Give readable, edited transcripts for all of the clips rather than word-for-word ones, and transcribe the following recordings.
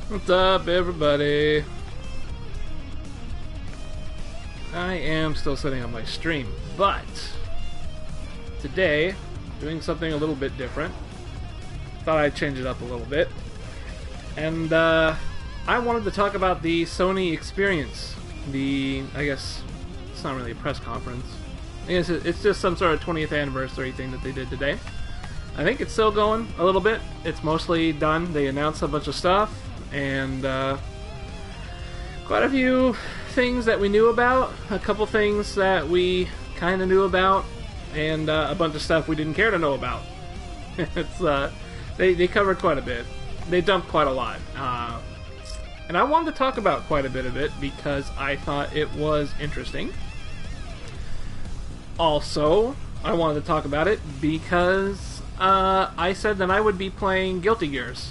What's up, everybody? I am still setting up my stream, but today, doing something a little bit different. Thought I'd change it up a little bit. And I wanted to talk about the Sony experience. I guess it's not really a press conference. I guess it's just some sort of 20th anniversary thing that they did today. I think it's still going a little bit. It's mostly done. They announced a bunch of stuff, and quite a few things that we knew about, a couple things that we kind of knew about, and a bunch of stuff we didn't care to know about. It's they covered quite a bit. They dumped quite a lot. And I wanted to talk about quite a bit of it because I thought it was interesting. Also, I wanted to talk about it because I said that I would be playing Guilty Gears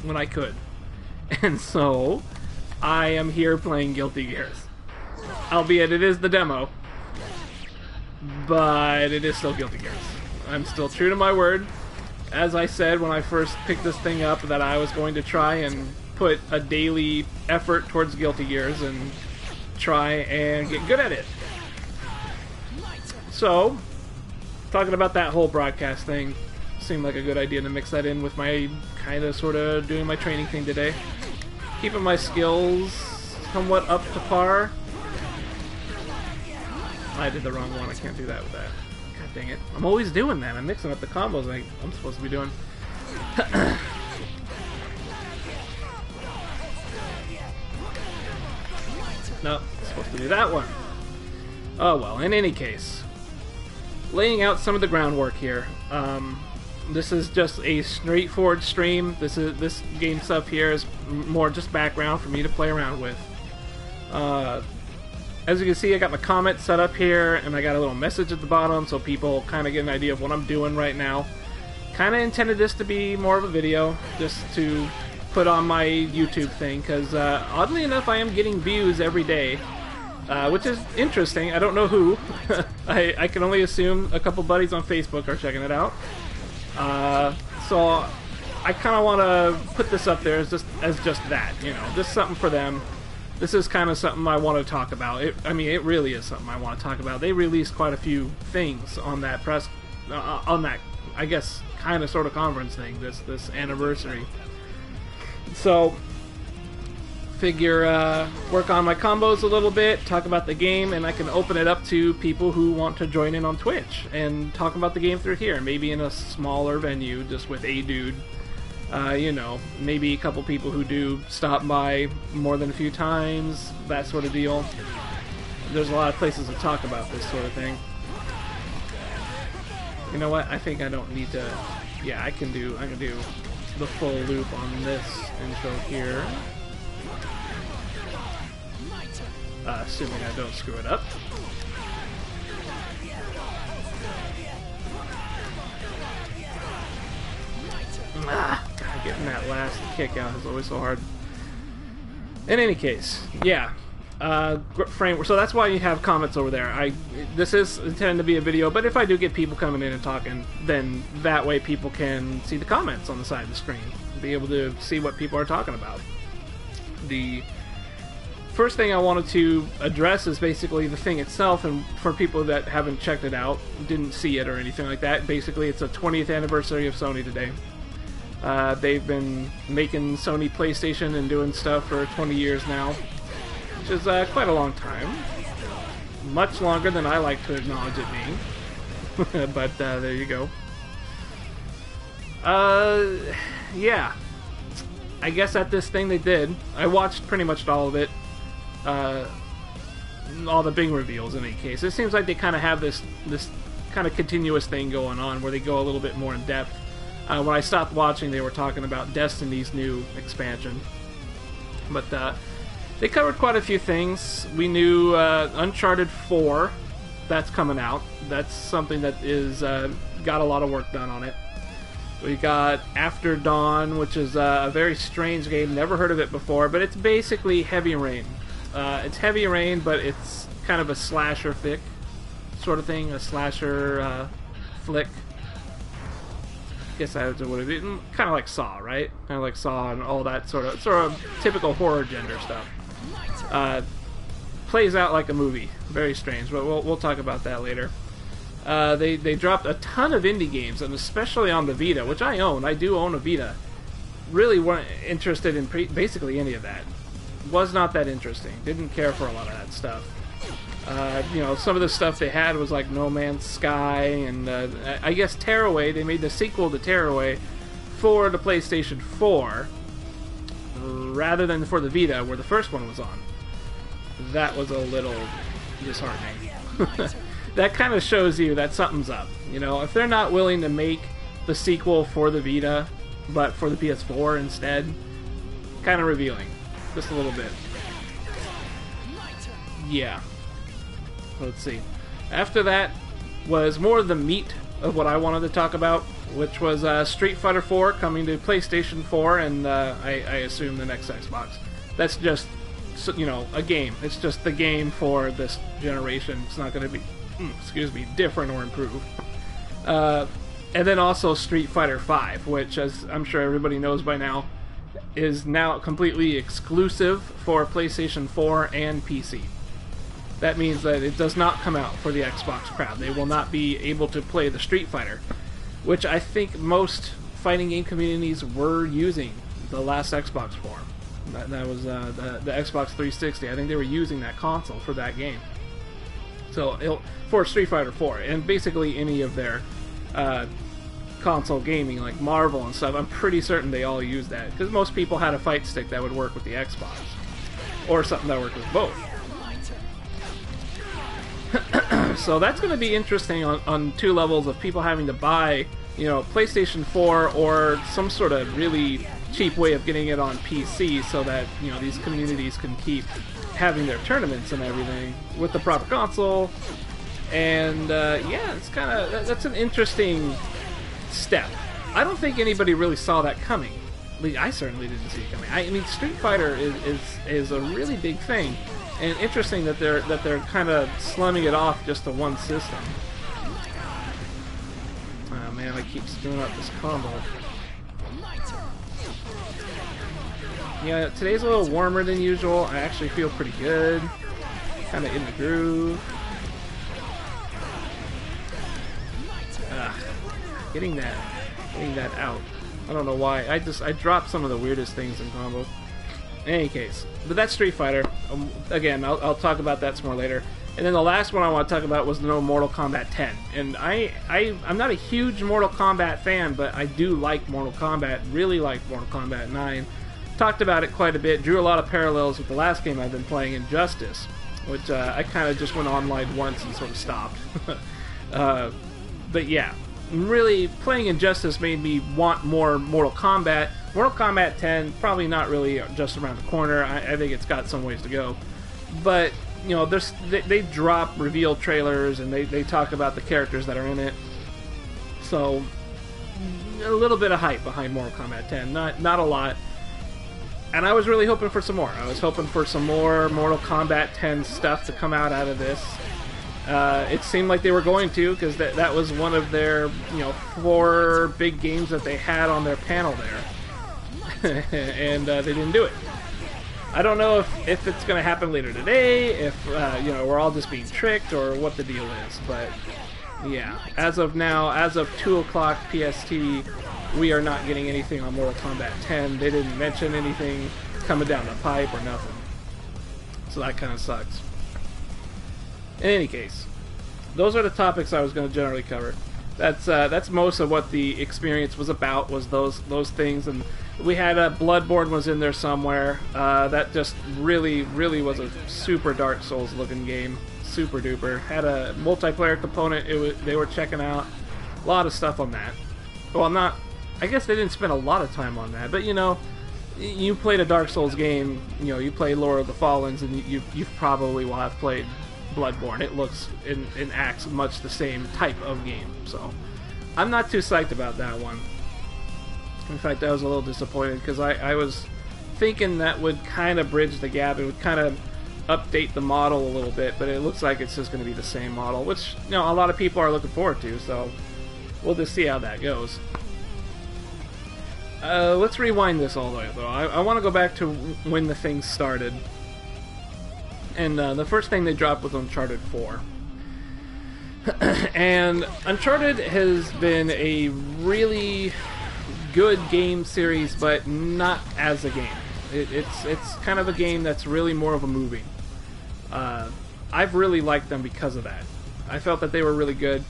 when I could. And so, I am here playing Guilty Gears. Albeit it is the demo, but it is still Guilty Gears. I'm still true to my word. As I said when I first picked this thing up, that I was going to try and put a daily effort towards Guilty Gears and try and get good at it. So, talking about that whole broadcast thing seemed like a good idea to mix that in with my kind of sort of doing my training thing today. Keeping my skills somewhat up to par. I did the wrong one. I can't do that with that. God dang it. I'm always doing that. I'm mixing up the combos like I'm supposed to be doing. Nope, supposed to do that one. Oh well, in any case. Laying out some of the groundwork here. This is just a straightforward stream. This game stuff here is more just background for me to play around with. As you can see, I got my comment set up here, and I got a little message at the bottom so people kind of get an idea of what I'm doing right now. Kind of intended this to be more of a video, just to put on my YouTube thing, because oddly enough, I am getting views every day, which is interesting. I don't know who. I can only assume a couple buddies on Facebook are checking it out. So I kind of want to put this up there as just that, you know, just something for them. This is kind of something I want to talk about. I mean, it really is something I want to talk about. They released quite a few things on that on that, I guess, kind of sort of conference thing, this anniversary. So, figure work on my combos a little bit, talk about the game, and I can open it up to people who want to join in on Twitch and talk about the game through here. Maybe in a smaller venue, just with a dude. You know, maybe a couple people who do stop by more than a few times, that sort of deal. There's a lot of places to talk about this sort of thing. You know what? I think I don't need to. Yeah, I can do the full loop on this intro here. Assuming I don't screw it up. God, getting that last kick out is always so hard. In any case, yeah. Frame. So that's why you have comments over there. This is intended to be a video, but if I do get people coming in and talking, then that way people can see the comments on the side of the screen, be able to see what people are talking about. The first thing I wanted to address is basically the thing itself, and for people that haven't checked it out, didn't see it or anything like that, basically it's a 20th anniversary of Sony today. They've been making Sony PlayStation and doing stuff for 20 years now, which is quite a long time. Much longer than I like to acknowledge it being. But there you go. Yeah. I guess at this thing they did, I watched pretty much all of it. All the big reveals in any case. It seems like they kind of have this kind of continuous thing going on where they go a little bit more in depth. When I stopped watching, they were talking about Destiny's new expansion. But they covered quite a few things. We knew Uncharted 4, that's coming out. That's something that is got a lot of work done on it. We got After Dawn, which is a very strange game. Never heard of it before, but it's basically Heavy Rain. It's Heavy Rain, but it's kind of a slasher flick sort of thing, a slasher flick. guess that would have been kind of like Saw, right? Kind of like Saw and all that sort of typical horror gender stuff. Plays out like a movie. Very strange, but we'll talk about that later. They dropped a ton of indie games, and especially on the Vita, which I own. I do own a Vita. Really weren't interested in basically any of that. Was not that interesting. Didn't care for a lot of that stuff. You know, some of the stuff they had was like No Man's Sky, and I guess Tearaway. They made the sequel to Tearaway for the PlayStation 4 rather than for the Vita, where the first one was on. That was a little disheartening. That kind of shows you that something's up. You know, if they're not willing to make the sequel for the Vita, but for the PS4 instead, kind of revealing. Just a little bit. Yeah. Let's see. After that was more of the meat of what I wanted to talk about, which was Street Fighter 4 coming to PlayStation 4 and I assume the next Xbox. That's just, you know, a game. It's just the game for this generation. It's not going to be, excuse me, different or improved. And then also Street Fighter 5, which, as I'm sure everybody knows by now, is now completely exclusive for PlayStation 4 and PC. That means that it does not come out for the Xbox crowd. They will not be able to play the Street Fighter, which I think most fighting game communities were using the last Xbox for. That was the Xbox 360. I think they were using that console for that game. So for Street Fighter 4, and basically any of their console gaming like Marvel and stuff, I'm pretty certain they all use that, because most people had a fight stick that would work with the Xbox, or something that worked with both. So that's going to be interesting on two levels of people having to buy, you know, PlayStation 4 or some sort of really cheap way of getting it on PC, so that, you know, these communities can keep having their tournaments and everything with the proper console. And yeah, it's kind of, that's an interesting step. I don't think anybody really saw that coming. At least I certainly didn't see it coming. I mean, Street Fighter is a really big thing, and interesting that they're kind of slumming it off just to one system. Oh man, I keep screwing up this combo. Yeah, today's a little warmer than usual. I actually feel pretty good. Kind of in the groove. Getting that out. I don't know why. I dropped some of the weirdest things in combo. In any case, but that's Street Fighter. Again, I'll talk about that some more later. And then the last one I want to talk about was the no Mortal Kombat 10. And I'm not a huge Mortal Kombat fan, but I do like Mortal Kombat. Really like Mortal Kombat 9. Talked about it quite a bit. Drew a lot of parallels with the last game I've been playing, Injustice, which I kind of just went online once and sort of stopped. But yeah, really playing Injustice made me want more Mortal Kombat. Mortal Kombat 10 probably not really just around the corner. I think it's got some ways to go, but you know, they drop reveal trailers and they talk about the characters that are in it, so a little bit of hype behind Mortal Kombat 10, not a lot. And I was really hoping for some more. I was hoping for some more Mortal Kombat 10 stuff to come out of this. It seemed like they were going to, because that was one of their, you know, 4 big games that they had on their panel there. And they didn't do it. I don't know if it's going to happen later today, if you know, we're all just being tricked, or what the deal is. But yeah, as of now, as of 2 o'clock PST, we are not getting anything on Mortal Kombat 10. They didn't mention anything coming down the pipe or nothing. So that kind of sucks. In any case, those are the topics I was going to generally cover. That's most of what the experience was about, was those things. And we had Bloodborne was in there somewhere. That just really was a super Dark Souls looking game. Super duper. Had a multiplayer component. They were checking out. A lot of stuff on that. Well, I guess they didn't spend a lot of time on that, but you know, you played a Dark Souls game, you know, you play Lord of the Fallens, and you probably will have played Bloodborne. It looks and acts much the same type of game, so I'm not too psyched about that one. In fact, I was a little disappointed, because I was thinking that would kind of bridge the gap. It would kind of update the model a little bit, but it looks like it's just going to be the same model, which, you know, a lot of people are looking forward to, so we'll just see how that goes. Let's rewind this all the way, though. I want to go back to when the thing started. And the first thing they dropped was Uncharted 4. And Uncharted has been a really good game series, but not as a game. It's kind of a game that's really more of a movie. I've really liked them because of that. I felt that they were really good.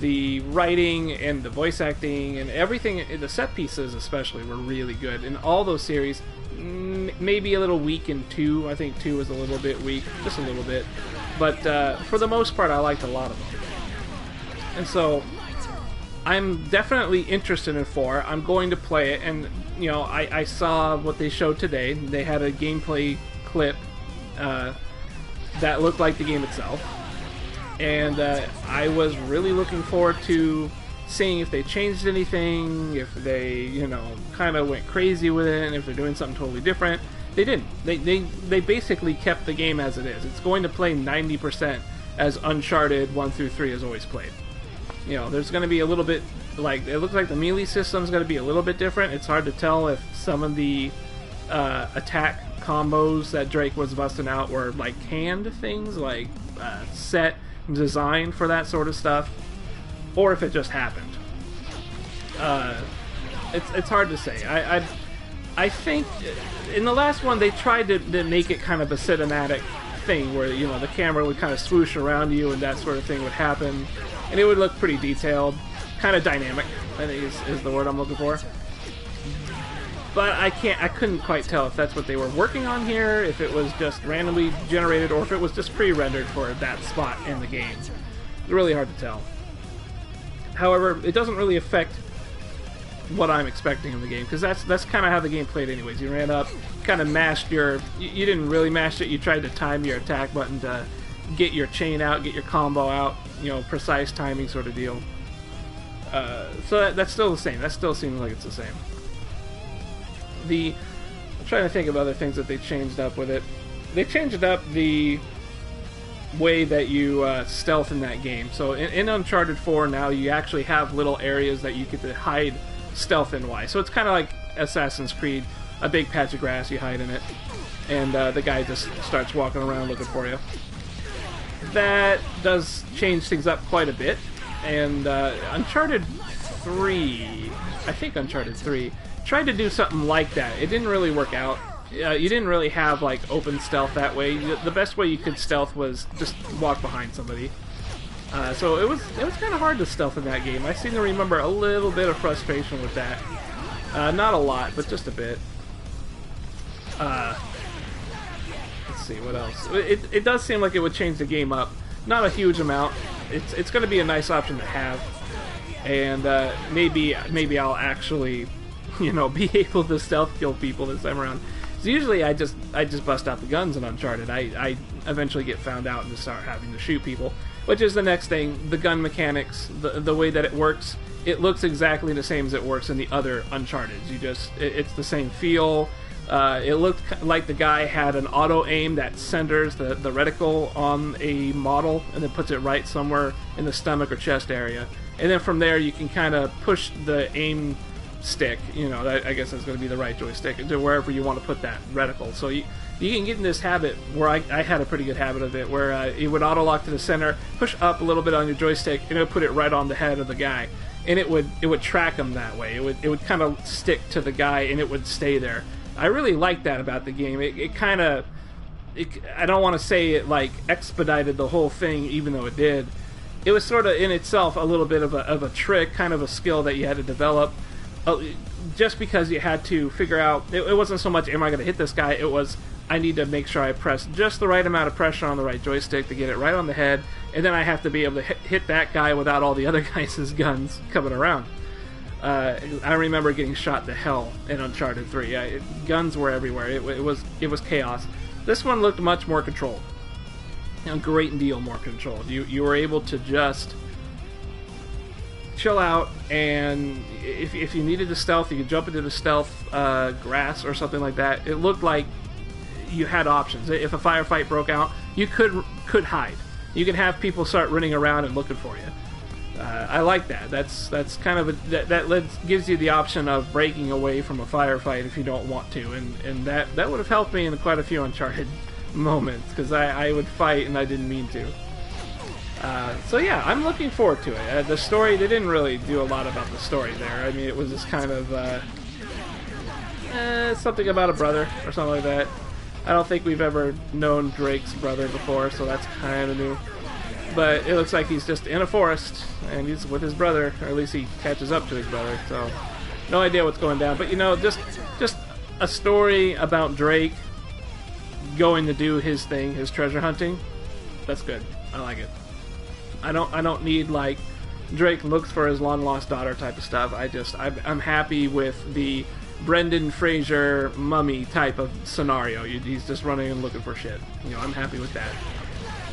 The writing and the voice acting and everything, the set pieces especially, were really good. In all those series, maybe a little weak in 2. I think 2 was a little bit weak, just a little bit. But for the most part, I liked a lot of them. And so, I'm definitely interested in 4. I'm going to play it, and you know, I saw what they showed today. They had a gameplay clip that looked like the game itself. And I was really looking forward to seeing if they changed anything, if they, you know, kind of went crazy with it, and if they're doing something totally different. They didn't. They basically kept the game as it is. It's going to play 90% as Uncharted 1 through 3 has always played. You know, there's going to be a little bit, like, it looks like the melee system's going to be a little bit different. It's hard to tell if some of the attack combos that Drake was busting out were, like, canned things, like set designed for that sort of stuff, or if it just happened. It's hard to say. I think in the last one they tried to make it kind of a cinematic thing where, you know, the camera would kind of swoosh around you and that sort of thing would happen, and it would look pretty detailed, kind of dynamic, I think is the word I'm looking for. But I couldn't quite tell if that's what they were working on here, if it was just randomly generated, or if it was just pre-rendered for that spot in the game. It's really hard to tell. However, it doesn't really affect what I'm expecting in the game, because that's kind of how the game played anyways. You ran up, kind of mashed your... You didn't really mash it, you tried to time your attack button to get your chain out, get your combo out, you know, precise timing sort of deal. So that's still the same. That still seems like it's the same. I'm trying to think of other things that they changed up with it. They changed up the way that you stealth in that game. So in Uncharted 4 now, you actually have little areas that you get to hide stealth in. So it's kind of like Assassin's Creed, a big patch of grass, you hide in it, and the guy just starts walking around looking for you. That does change things up quite a bit, and Uncharted 3, I think Uncharted 3, tried to do something like that. It didn't really work out. You didn't really have like open stealth that way. The best way you could stealth was just walk behind somebody. So it was kind of hard to stealth in that game. I seem to remember a little bit of frustration with that. Not a lot, but just a bit. Let's see what else. It does seem like it would change the game up. Not a huge amount. It's going to be a nice option to have, and maybe I'll actually, you know, be able to stealth kill people this time around. So usually I just bust out the guns in Uncharted. I eventually get found out and just start having to shoot people, which is the next thing. The gun mechanics, the way that it works, it looks exactly the same as it works in the other Uncharted. It's the same feel. It looked like the guy had an auto aim that centers the reticle on a model and then puts it right somewhere in the stomach or chest area, and then from there you can kind of push the aim stick, you know, I guess that's going to be the right joystick, to wherever you want to put that reticle. So you can get in this habit where I had a pretty good habit of it, where it would auto lock to the center, push up a little bit on your joystick, and it would put it right on the head of the guy, and it would track him that way. It would kind of stick to the guy and it would stay there. I really like that about the game. It kind of, I don't want to say it like expedited the whole thing, even though it did. It was sort of in itself a little bit of a trick, kind of a skill that you had to develop. Just because you had to figure out, it wasn't so much, am I going to hit this guy? It was, I need to make sure I press just the right amount of pressure on the right joystick to get it right on the head, and then I have to be able to hit that guy without all the other guys' guns coming around. I remember getting shot to hell in Uncharted 3. Guns were everywhere. It was chaos. This one looked much more controlled. A great deal more controlled. You were able to just chill out, and if you needed to stealth, you could jump into the stealth grass or something like that. It looked like you had options. If a firefight broke out, you could hide. You could have people start running around and looking for you. I like that. That's kind of gives you the option of breaking away from a firefight if you don't want to, and that would have helped me in quite a few Uncharted moments, because I would fight and I didn't mean to. So yeah, I'm looking forward to it. The story, they didn't really do a lot about the story there. I mean, it was just kind of something about a brother or something like that. I don't think we've ever known Drake's brother before, so that's kind of new. But it looks like he's just in a forest, and he's with his brother, or at least he catches up to his brother, so no idea what's going down. But you know, just a story about Drake going to do his thing, his treasure hunting. That's good. I like it. I don't need, like, Drake looks for his long-lost daughter type of stuff. I'm happy with the Brendan Fraser mummy type of scenario. He's just running and looking for shit. You know, I'm happy with that.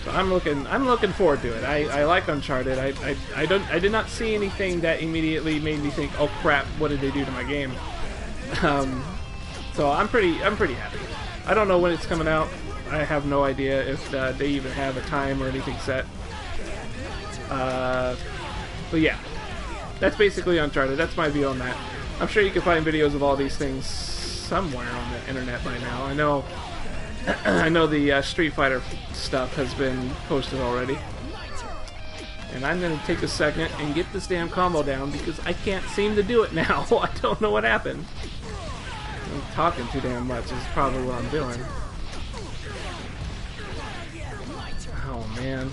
So I'm looking forward to it. I like Uncharted. I did not see anything that immediately made me think, oh crap, what did they do to my game? So I'm pretty happy. I don't know when it's coming out. I have no idea if they even have a time or anything set. But yeah, that's basically Uncharted. That's my view on that. I'm sure you can find videos of all these things somewhere on the internet by now. I know the Street Fighter stuff has been posted already. And I'm going to take a second and get this damn combo down because I can't seem to do it now. I don't know what happened. I'm talking too damn much is probably what I'm doing. Oh man.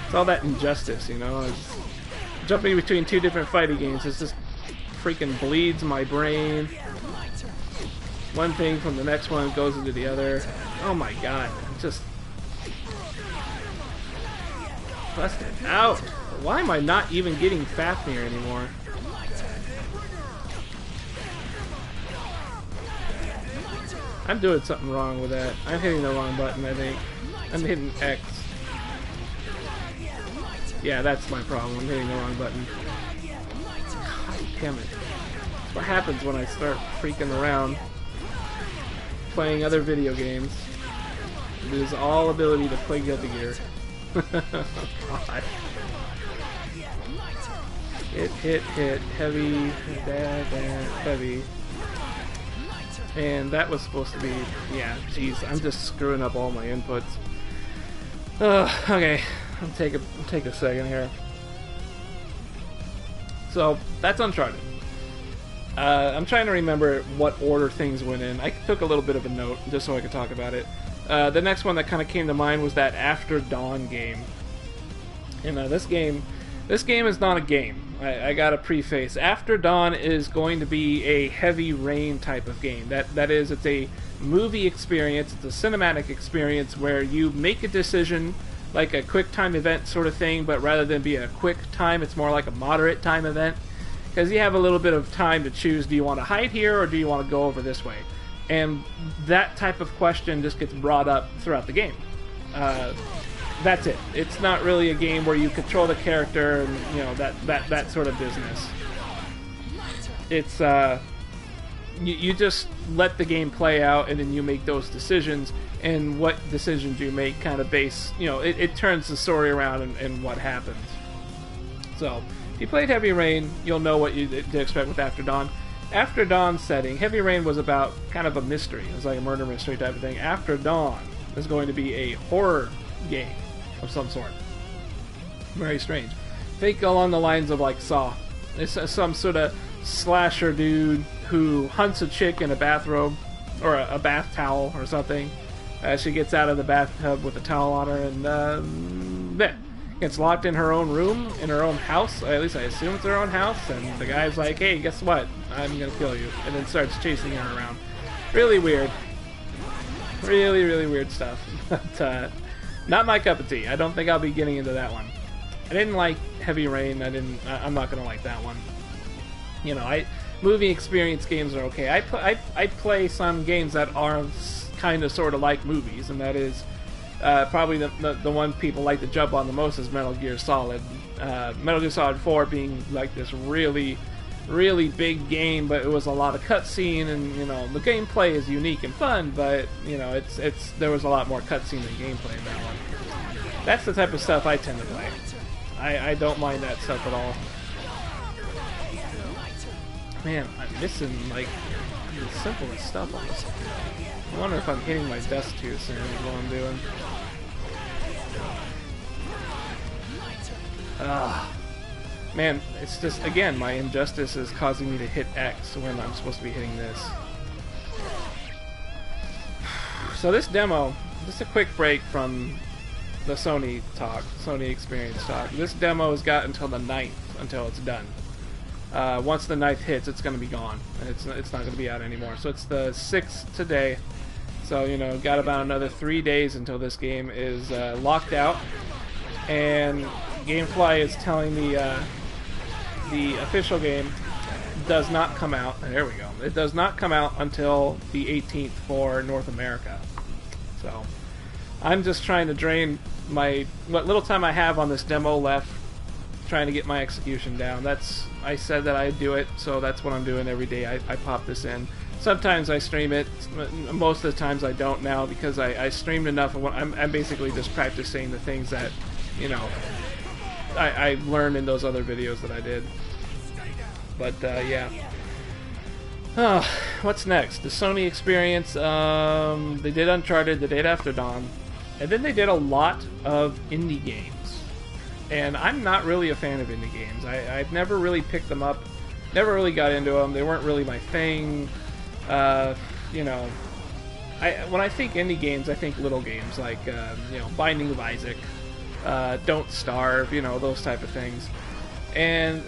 It's all that injustice, you know. It's jumping between two different fighting games. It's just freaking bleeds my brain. One thing from the next one goes into the other. Oh my god. Just busted out. Why am I not even getting Fafnir anymore? I'm doing something wrong with that. I'm hitting the wrong button, I think. I'm hitting X. Yeah, that's my problem. I'm hitting the wrong button. God damn it. That's what happens when I start freaking around playing other video games. Lose all ability to play Guilty Gear. God. Hit, heavy, heavy. And that was supposed to be, yeah, jeez, I'm just screwing up all my inputs. Okay, I'll take a second here. So, that's Uncharted. I'm trying to remember what order things went in. I took a little bit of a note, just so I could talk about it. The next one that kind of came to mind was that After Dawn game. And this game is not a game. I gotta preface. After Dawn is going to be a Heavy Rain type of game. That is, it's a movie experience, it's a cinematic experience where you make a decision, like a quick time event sort of thing, but rather than be a quick time, it's more like a moderate time event. Because you have a little bit of time to choose, do you want to hide here or do you want to go over this way? And that type of question just gets brought up throughout the game. That's it. It's not really a game where you control the character and, you know, that sort of business. It's, you just let the game play out and then you make those decisions, and what decisions you make kind of base, you know, it turns the story around and what happens. So, if you played Heavy Rain, you'll know what to expect with After Dawn. After Dawn setting, Heavy Rain was about kind of a mystery. It was like a murder mystery type of thing. After Dawn is going to be a horror game of some sort. Very strange. Think along the lines of like Saw. It's some sort of slasher dude who hunts a chick in a bathrobe or a bath towel or something. She gets out of the bathtub with a towel on her and gets locked in her own room, in her own house. At least I assume it's her own house. And the guy's like, hey, guess what? I'm going to kill you. And then starts chasing her around. Really weird. Really, really weird stuff. But, not my cup of tea. I don't think I'll be getting into that one. I didn't like Heavy Rain. I'm not going to like that one. You know, movie experience games are okay. I play some games that are kind of sort of like movies, and that is probably the one people like to jump on the most is Metal Gear Solid. Metal Gear Solid 4 being like this really, really big game, but it was a lot of cutscene, and you know the gameplay is unique and fun, but you know there was a lot more cutscene than gameplay in that one. That's the type of stuff I tend to play. I don't mind that stuff at all. Man, I'm missing, like, the simplest stuff on this. I wonder if I'm hitting my desk too soon is what I'm doing. Man, it's just, again, my injustice is causing me to hit X when I'm supposed to be hitting this. So this demo, just a quick break from the Sony talk, Sony experience talk. This demo has got until the 9th until it's done. Once the 9th hits, it's going to be gone. It's not going to be out anymore. So it's the 6th today. So, you know, got about another 3 days until this game is locked out. And GameFly is telling me the official game does not come out. There we go. It does not come out until the 18th for North America. So I'm just trying to drain what little time I have on this demo left, trying to get my execution down. I said that I'd do it, so that's what I'm doing every day. I pop this in. Sometimes I stream it. Most of the times I don't now because I streamed enough. And I'm basically just practicing the things that, you know, I learned in those other videos that I did. But yeah. Oh, what's next? The Sony experience. They did Uncharted the day after dawn, and then they did a lot of indie games. And I'm not really a fan of indie games. I've never really picked them up. Never really got into them. They weren't really my thing. You know, when I think indie games, I think little games like you know, Binding of Isaac, Don't Starve, you know, those type of things. And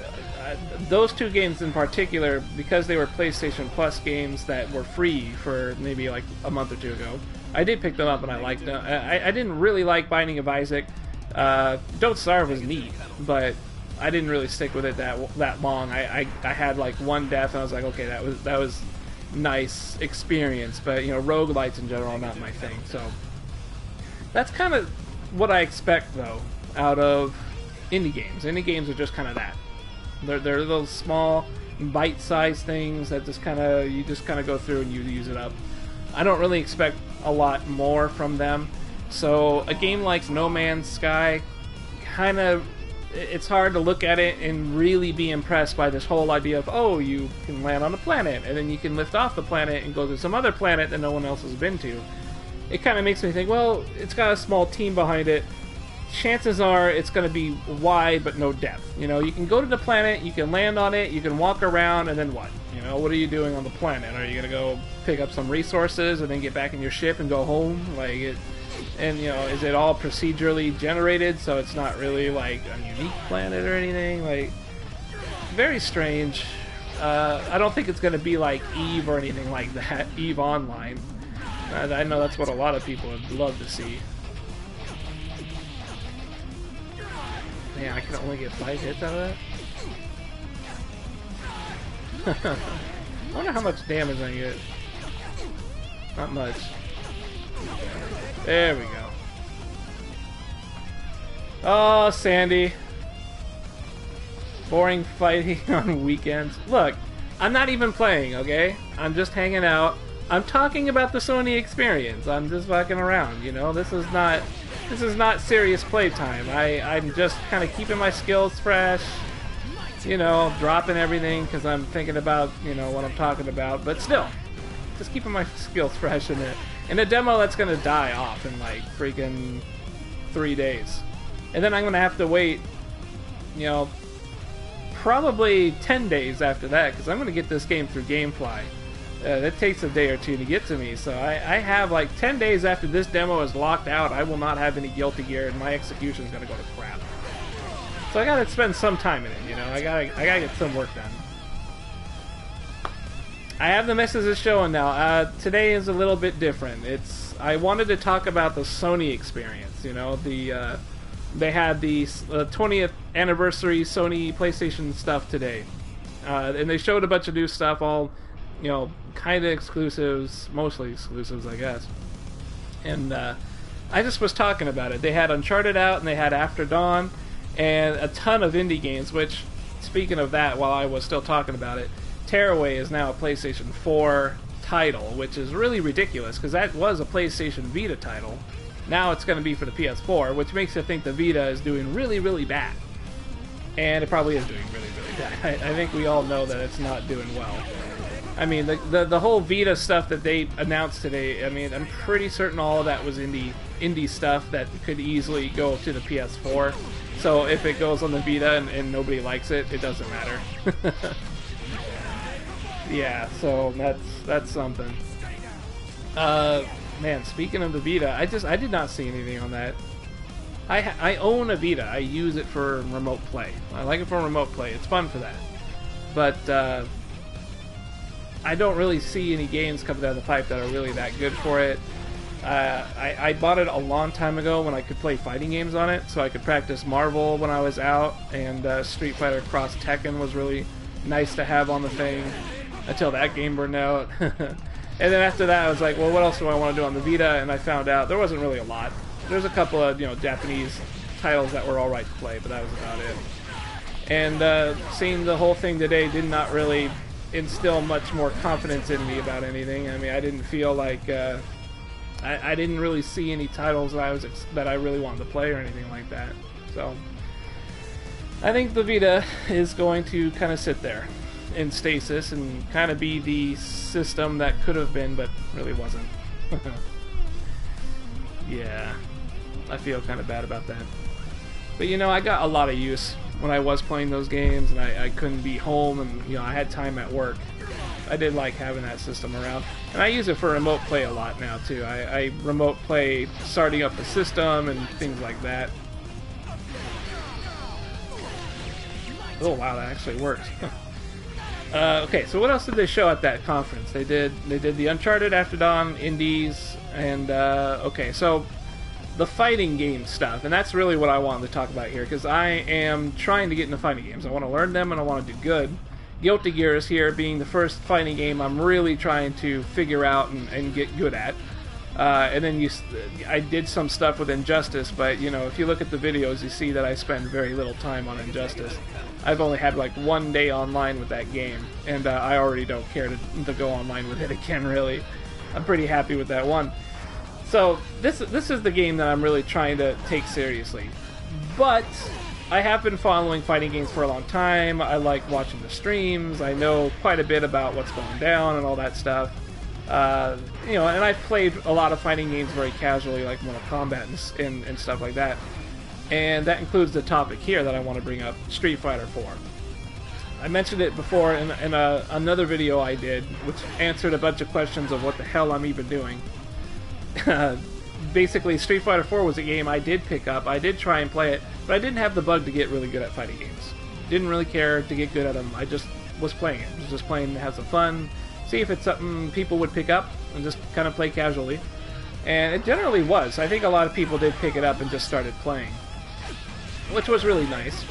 those two games in particular, because they were PlayStation Plus games that were free for maybe like a month or two ago, I did pick them up and I liked them. I didn't really like Binding of Isaac. Don't Starve was neat, but I didn't really stick with it that long. I had like one death and I was like, okay, that was nice experience, but you know, roguelites in general are not my thing. So that's kind of what I expect though out of indie games. Indie games are just kind of that. They're those small, bite-sized things that you just kind of go through and you use it up. I don't really expect a lot more from them. So a game like No Man's Sky, it's hard to look at it and really be impressed by this whole idea of, oh, you can land on a planet and then you can lift off the planet and go to some other planet that no one else has been to. It kind of makes me think, well, it's got a small team behind it. Chances are it's going to be wide but no depth. You know, you can go to the planet, you can land on it, you can walk around, and then what? You know, what are you doing on the planet? Are you going to go pick up some resources and then get back in your ship and go home? And you know, is it all procedurally generated so it's not really like a unique planet or anything? Like, very strange. I don't think it's going to be like Eve or anything like that. Eve Online. I know that's what a lot of people would love to see. Man, I can only get 5 hits out of that? I wonder how much damage I get. Not much. There we go. Oh, Sandy. Boring fighting on weekends. Look, I'm not even playing, okay? I'm just hanging out. I'm talking about the Sony experience. I'm just fucking around, you know? This is not serious playtime. I'm just kind of keeping my skills fresh, you know, dropping everything because I'm thinking about, you know, what I'm talking about. But still, just keeping my skills fresh in a demo that's going to die off in like freaking 3 days. And then I'm going to have to wait, you know, probably 10 days after that because I'm going to get this game through GameFly. It takes a day or two to get to me, so I have like 10 days after this demo is locked out. I will not have any Guilty Gear, and my execution is gonna go to crap. So I gotta spend some time in it, you know. I gotta get some work done. I have the messages showing now. Today is a little bit different. I wanted to talk about the Sony experience. You know, they had the 20th anniversary Sony PlayStation stuff today, and they showed a bunch of new stuff, all, you know, kind of exclusives, mostly exclusives, I guess. And I just was talking about it. They had Uncharted out, and they had After Dawn, and a ton of indie games, which, speaking of that, while I was still talking about it, Tearaway is now a PlayStation 4 title, which is really ridiculous, because that was a PlayStation Vita title. Now it's going to be for the PS4, which makes you think the Vita is doing really, really bad. and it probably is doing really, really bad. I think we all know that it's not doing well. I mean, the whole Vita stuff that they announced today, I mean, I'm pretty certain all of that was indie stuff that could easily go to the PS4. So if it goes on the Vita and nobody likes it, it doesn't matter. Yeah, so that's something. Man, speaking of the Vita, I did not see anything on that. I own a Vita. I use it for remote play. I like it for remote play. It's fun for that. But I don't really see any games coming down the pipe that are really that good for it. I bought it a long time ago when I could play fighting games on it, so I could practice Marvel when I was out, and Street Fighter Cross Tekken was really nice to have on the thing until that game burned out. And then after that, I was like, well, what else do I want to do on the Vita? And I found out there wasn't really a lot. There's a couple of, Japanese titles that were all right to play, but that was about it. And seeing the whole thing today did not really instill much more confidence in me about anything. I mean, I didn't feel like I didn't really see any titles that I really wanted to play or anything like that. So I think the Vita is going to kind of sit there in stasis and kind of be the system that could have been, but really wasn't. Yeah, I feel kind of bad about that. But I got a lot of use when I was playing those games, and I couldn't be home, and I had time at work. I did like having that system around, and I use it for remote play a lot now too. I remote play starting up the system and things like that. Oh wow, that actually works. Okay, so what else did they show at that conference? They did the Uncharted After Dawn indies, and okay, so the fighting game stuff, and that's really what I wanted to talk about here, because I am trying to get into fighting games. I want to learn them, and I want to do good. Guilty Gear is here, being the first fighting game I'm really trying to figure out and get good at. And then I did some stuff with Injustice, but if you look at the videos, you see that I spend very little time on Injustice. I've only had like one day online with that game, and I already don't care to go online with it again, really. I'm pretty happy with that one. So this is the game that I'm really trying to take seriously. But I have been following fighting games for a long time. I like watching the streams. I know quite a bit about what's going down and all that stuff. And I've played a lot of fighting games very casually, like Mortal Kombat and stuff like that. And that includes the topic here that I want to bring up, Street Fighter 4. I mentioned it before in another video I did, which answered a bunch of questions of what the hell I'm even doing. Basically, Street Fighter 4 was a game I did pick up. I did try and play it, but I didn't have the bug to get really good at fighting games. Didn't really care to get good at them. I just was playing it. I was just playing to have some fun, see if it's something people would pick up, and just kind of play casually. And it generally was. I think a lot of people did pick it up and just started playing, which was really nice.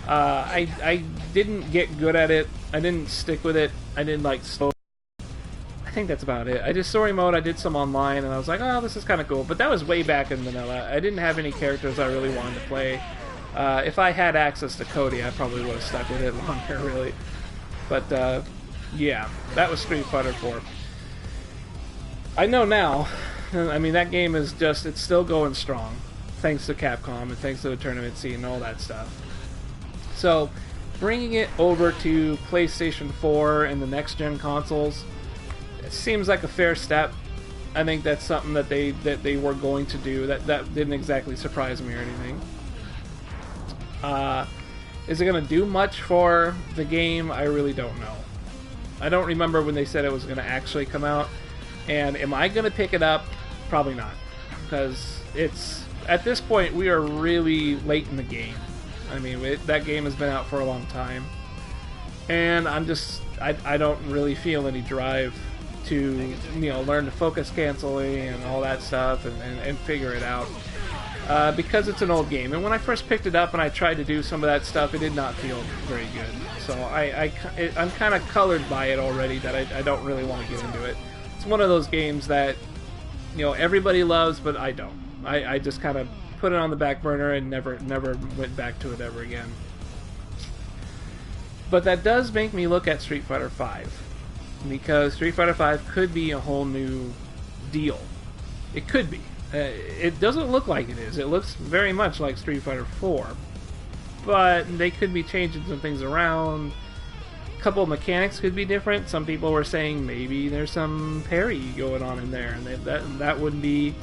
I didn't get good at it. I didn't stick with it. I didn't like slow. I think that's about it. I did story mode. I did some online, and I was like, oh, this is kind of cool. But that was way back in vanilla. I didn't have any characters I really wanted to play. If I had access to Cody, I probably would have stuck with it longer, really. But yeah, that was Street Fighter 4. I know now. I mean, that game is it's still going strong, thanks to Capcom and thanks to the tournament scene and all that stuff. So, bringing it over to PlayStation 4 and the next-gen consoles, it seems like a fair step. I think that's something that they were going to do. That didn't exactly surprise me or anything. Is it going to do much for the game? I really don't know. I don't remember when they said it was going to actually come out. And am I going to pick it up? Probably not. Because at this point, we are really late in the game. I mean, that game has been out for a long time. And I don't really feel any drive to, learn to focus canceling and all that stuff and figure it out. Because it's an old game. And when I first picked it up and I tried to do some of that stuff, it did not feel very good. So I'm kind of colored by it already, that I don't really want to get into it. It's one of those games that, everybody loves, but I don't. I just kind of put it on the back burner and never went back to it ever again. But that does make me look at Street Fighter V, because Street Fighter V could be a whole new deal. It could be. It doesn't look like it is. It looks very much like Street Fighter 4. but they could be changing some things around. A couple of mechanics could be different. Some people were saying maybe there's some parry going on in there, and that would be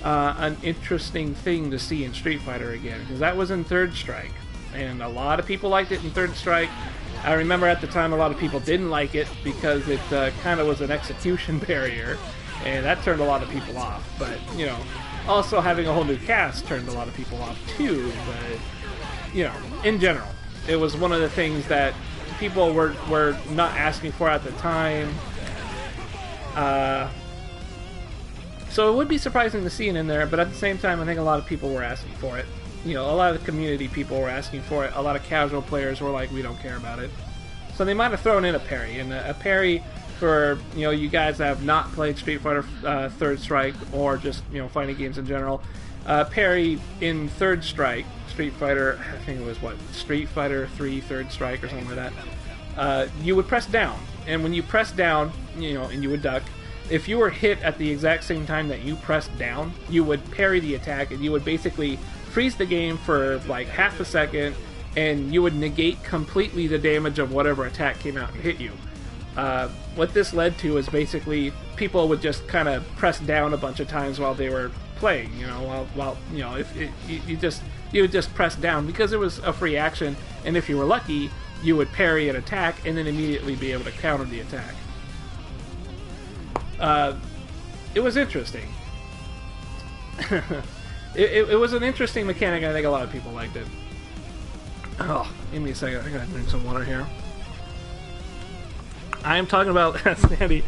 an interesting thing to see in Street Fighter again, because that was in Third Strike, and a lot of people liked it in Third Strike. I remember at the time a lot of people didn't like it because it kind of was an execution barrier, and that turned a lot of people off. But, you know, also having a whole new cast turned a lot of people off too. But, you know, in general, it was one of the things that people were not asking for at the time. So it would be surprising to see it in there, but at the same time, I think a lot of people were asking for it. You know, a lot of the community people were asking for it. A lot of casual players were like, we don't care about it. So they might have thrown in a parry. And a parry for, you know, you guys that have not played Street Fighter Third Strike, or just, you know, fighting games in general. Parry in Third Strike, Street Fighter, I think it was, what, Street Fighter 3 Third Strike or something like that. You would press down. And when you press down, you know, and you would duck, if you were hit at the exact same time that you pressed down, you would parry the attack, and you would basically freeze the game for like half a second, and you would negate completely the damage of whatever attack came out and hit you. What this led to is basically people would just kind of press down a bunch of times while they were playing. You know, while you know, if you would just press down because it was a free action, and if you were lucky, you would parry an attack and then immediately be able to counter the attack. It was interesting. It was an interesting mechanic. I think a lot of people liked it. Oh, give me a second. I gotta drink some water here. I am talking about Sandy.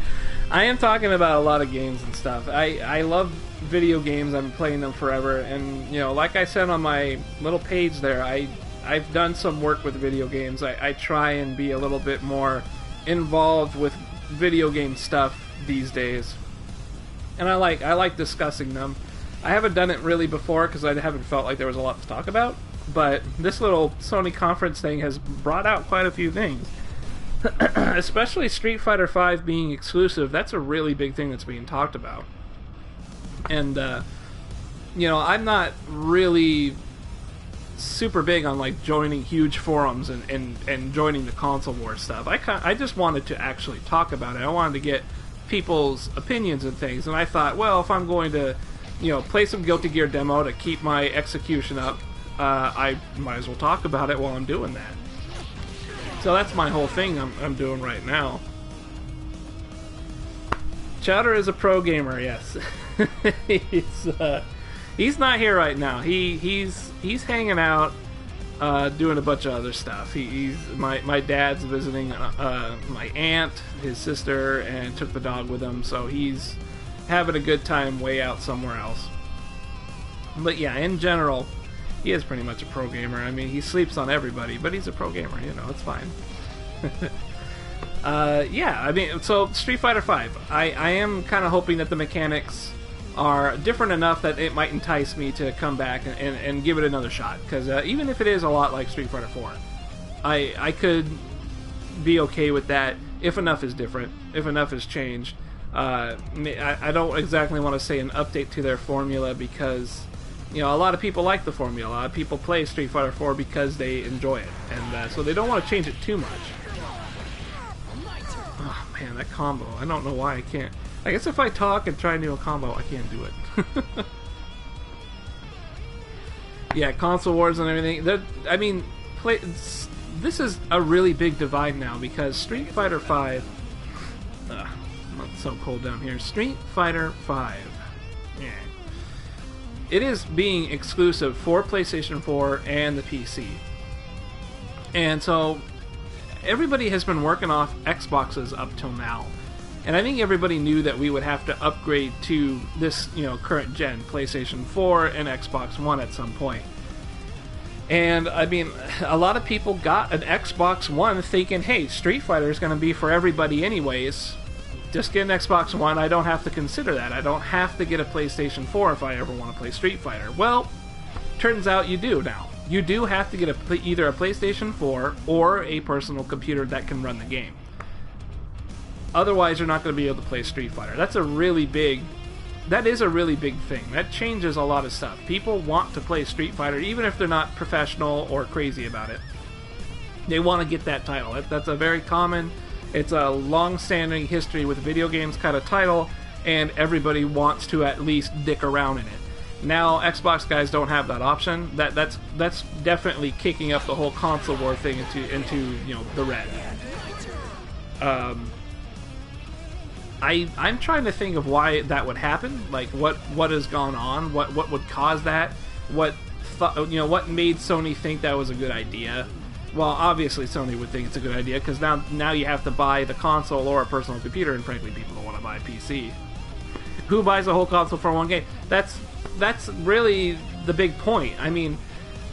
I am talking about a lot of games and stuff. I love video games. I've been playing them forever, and you know, like I said on my little page there, I've done some work with video games. I try and be a little bit more involved with video game stuff these days, and I like discussing them. I haven't done it really before because I haven't felt like there was a lot to talk about, but this little Sony conference thing has brought out quite a few things. Especially Street Fighter V being exclusive. That's a really big thing that's being talked about. And, you know, I'm not really super big on like joining huge forums and joining the console war stuff. I just wanted to actually talk about it. I wanted to get people's opinions and things, and I thought, well, if I'm going to, you know, play some Guilty Gear demo to keep my execution up, I might as well talk about it while I'm doing that. So that's my whole thing I'm doing right now. Chowder is a pro gamer, yes. He's not here right now. He's hanging out, doing a bunch of other stuff. My dad's visiting my aunt, his sister, and took the dog with him, so he's having a good time way out somewhere else. But yeah, in general, he is pretty much a pro gamer. I mean, he sleeps on everybody, but he's a pro gamer, you know, it's fine. Yeah, I mean, so Street Fighter V, I am kind of hoping that the mechanics are different enough that it might entice me to come back and give it another shot, because even if it is a lot like Street Fighter 4, I could be okay with that if enough is different, if enough has changed. I don't exactly want to say an update to their formula, because you know, a lot of people like the formula. A lot of people play Street Fighter 4 because they enjoy it, and so they don't want to change it too much. Oh man, that combo. I don't know why I can't. I guess if I talk and try and do a combo, I can't do it. Yeah, console wars and everything. I mean, this is a really big divide now, because Street Fighter 5... it's so cold down here. Street Fighter 5. Yeah. It is being exclusive for PlayStation 4 and the PC. And so everybody has been working off Xboxes up till now. And I think everybody knew that we would have to upgrade to this, you know, current gen, PlayStation 4 and Xbox One at some point. And I mean, a lot of people got an Xbox One thinking, hey, Street Fighter is going to be for everybody anyways. Just get an Xbox One, I don't have to consider that. I don't have to get a PlayStation 4 if I ever want to play Street Fighter. Well, turns out you do now. You do have to get either a PlayStation 4 or a personal computer that can run the game. Otherwise, you're not going to be able to play Street Fighter. That's a really big that is a really big thing. That changes a lot of stuff. People want to play Street Fighter, even if they're not professional or crazy about it. They want to get that title. That's a very common, it's a long-standing history with video games kind of title, and everybody wants to at least dick around in it. Now, Xbox guys don't have that option. That's definitely kicking up the whole console war thing into you know, the red. I'm trying to think of why that would happen. Like, what has gone on? What would cause that? What made Sony think that was a good idea? Well, obviously Sony would think it's a good idea, because now you have to buy the console or a personal computer, and frankly, people don't want to buy a PC. Who buys a whole console for one game? That's really the big point. I mean,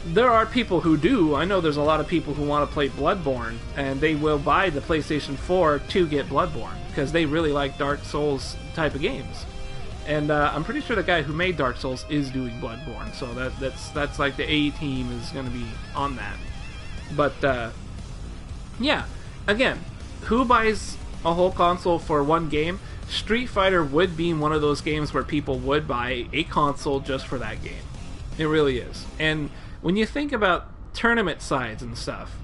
there are people who do. I know there's a lot of people who want to play Bloodborne, and they will buy the PlayStation 4 to get Bloodborne, because they really like Dark Souls type of games. And I'm pretty sure the guy who made Dark Souls is doing Bloodborne, so that's like the A team is going to be on that. But yeah, again, who buys a whole console for one game? Street Fighter would be one of those games where people would buy a console just for that game. It really is. And when you think about tournament sides and stuff,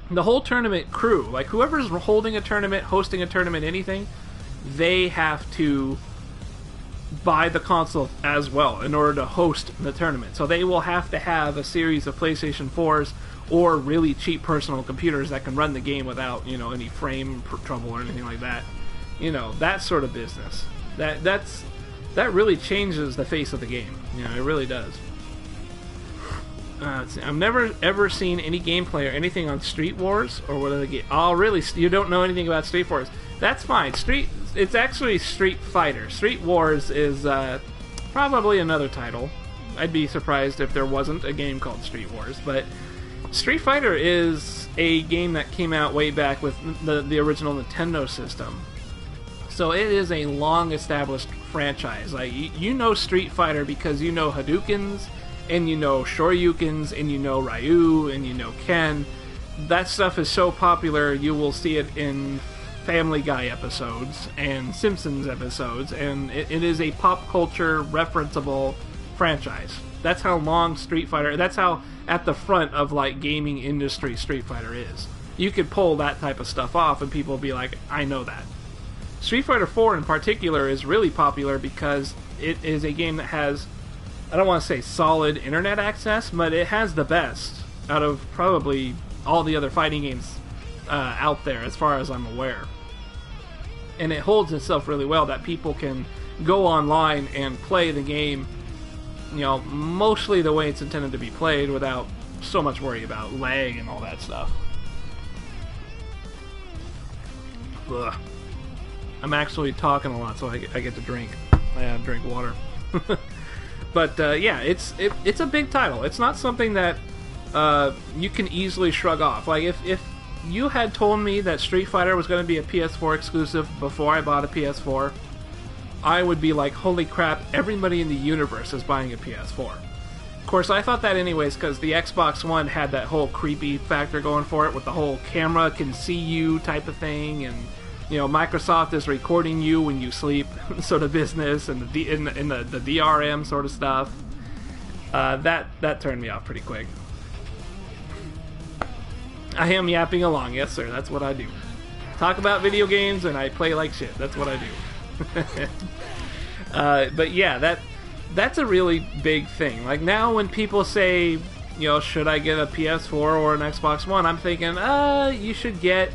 the whole tournament crew, like whoever's holding a tournament, hosting a tournament, anything, they have to buy the console as well in order to host the tournament. So they will have to have a series of PlayStation 4s or really cheap personal computers that can run the game without, you know, any frame trouble or anything like that. You know, that sort of business. That really changes the face of the game. You know, it really does. I've never ever seen any gameplay or anything on Street Wars or what other game. Oh, really? You don't know anything about Street Wars? That's fine. It's actually Street Fighter. Street Wars is probably another title. I'd be surprised if there wasn't a game called Street Wars, but Street Fighter is a game that came out way back with the original Nintendo system. So it is a long-established franchise. Like, you know Street Fighter because you know Hadoukens, and you know Shoryukens, and you know Ryu, and you know Ken. That stuff is so popular, you will see it in Family Guy episodes and Simpsons episodes, and it is a pop culture referenceable franchise. That's how long Street Fighter, that's how at the front of like gaming industry Street Fighter is. You could pull that type of stuff off and people will be like, I know that. Street Fighter 4 in particular is really popular because it is a game that has, I don't want to say solid internet access, but it has the best out of probably all the other fighting games out there as far as I'm aware. And it holds itself really well that people can go online and play the game, you know, mostly the way it's intended to be played without so much worry about lag and all that stuff. Ugh. I'm actually talking a lot, so I get to drink. I drink water. But yeah, it's a big title. It's not something that you can easily shrug off. Like if you had told me that Street Fighter was going to be a PS4 exclusive before I bought a PS4, I would be like, holy crap, everybody in the universe is buying a PS4. Of course, I thought that anyways because the Xbox One had that whole creepy factor going for it with the whole camera can see you type of thing, and you know, Microsoft is recording you when you sleep sort of business, and the DRM sort of stuff. That turned me off pretty quick. I am yapping along, yes sir, that's what I do. Talk about video games and I play like shit, that's what I do. But yeah, that's a really big thing. Like now when people say, you know, should I get a PS4 or an Xbox One, I'm thinking, you should get,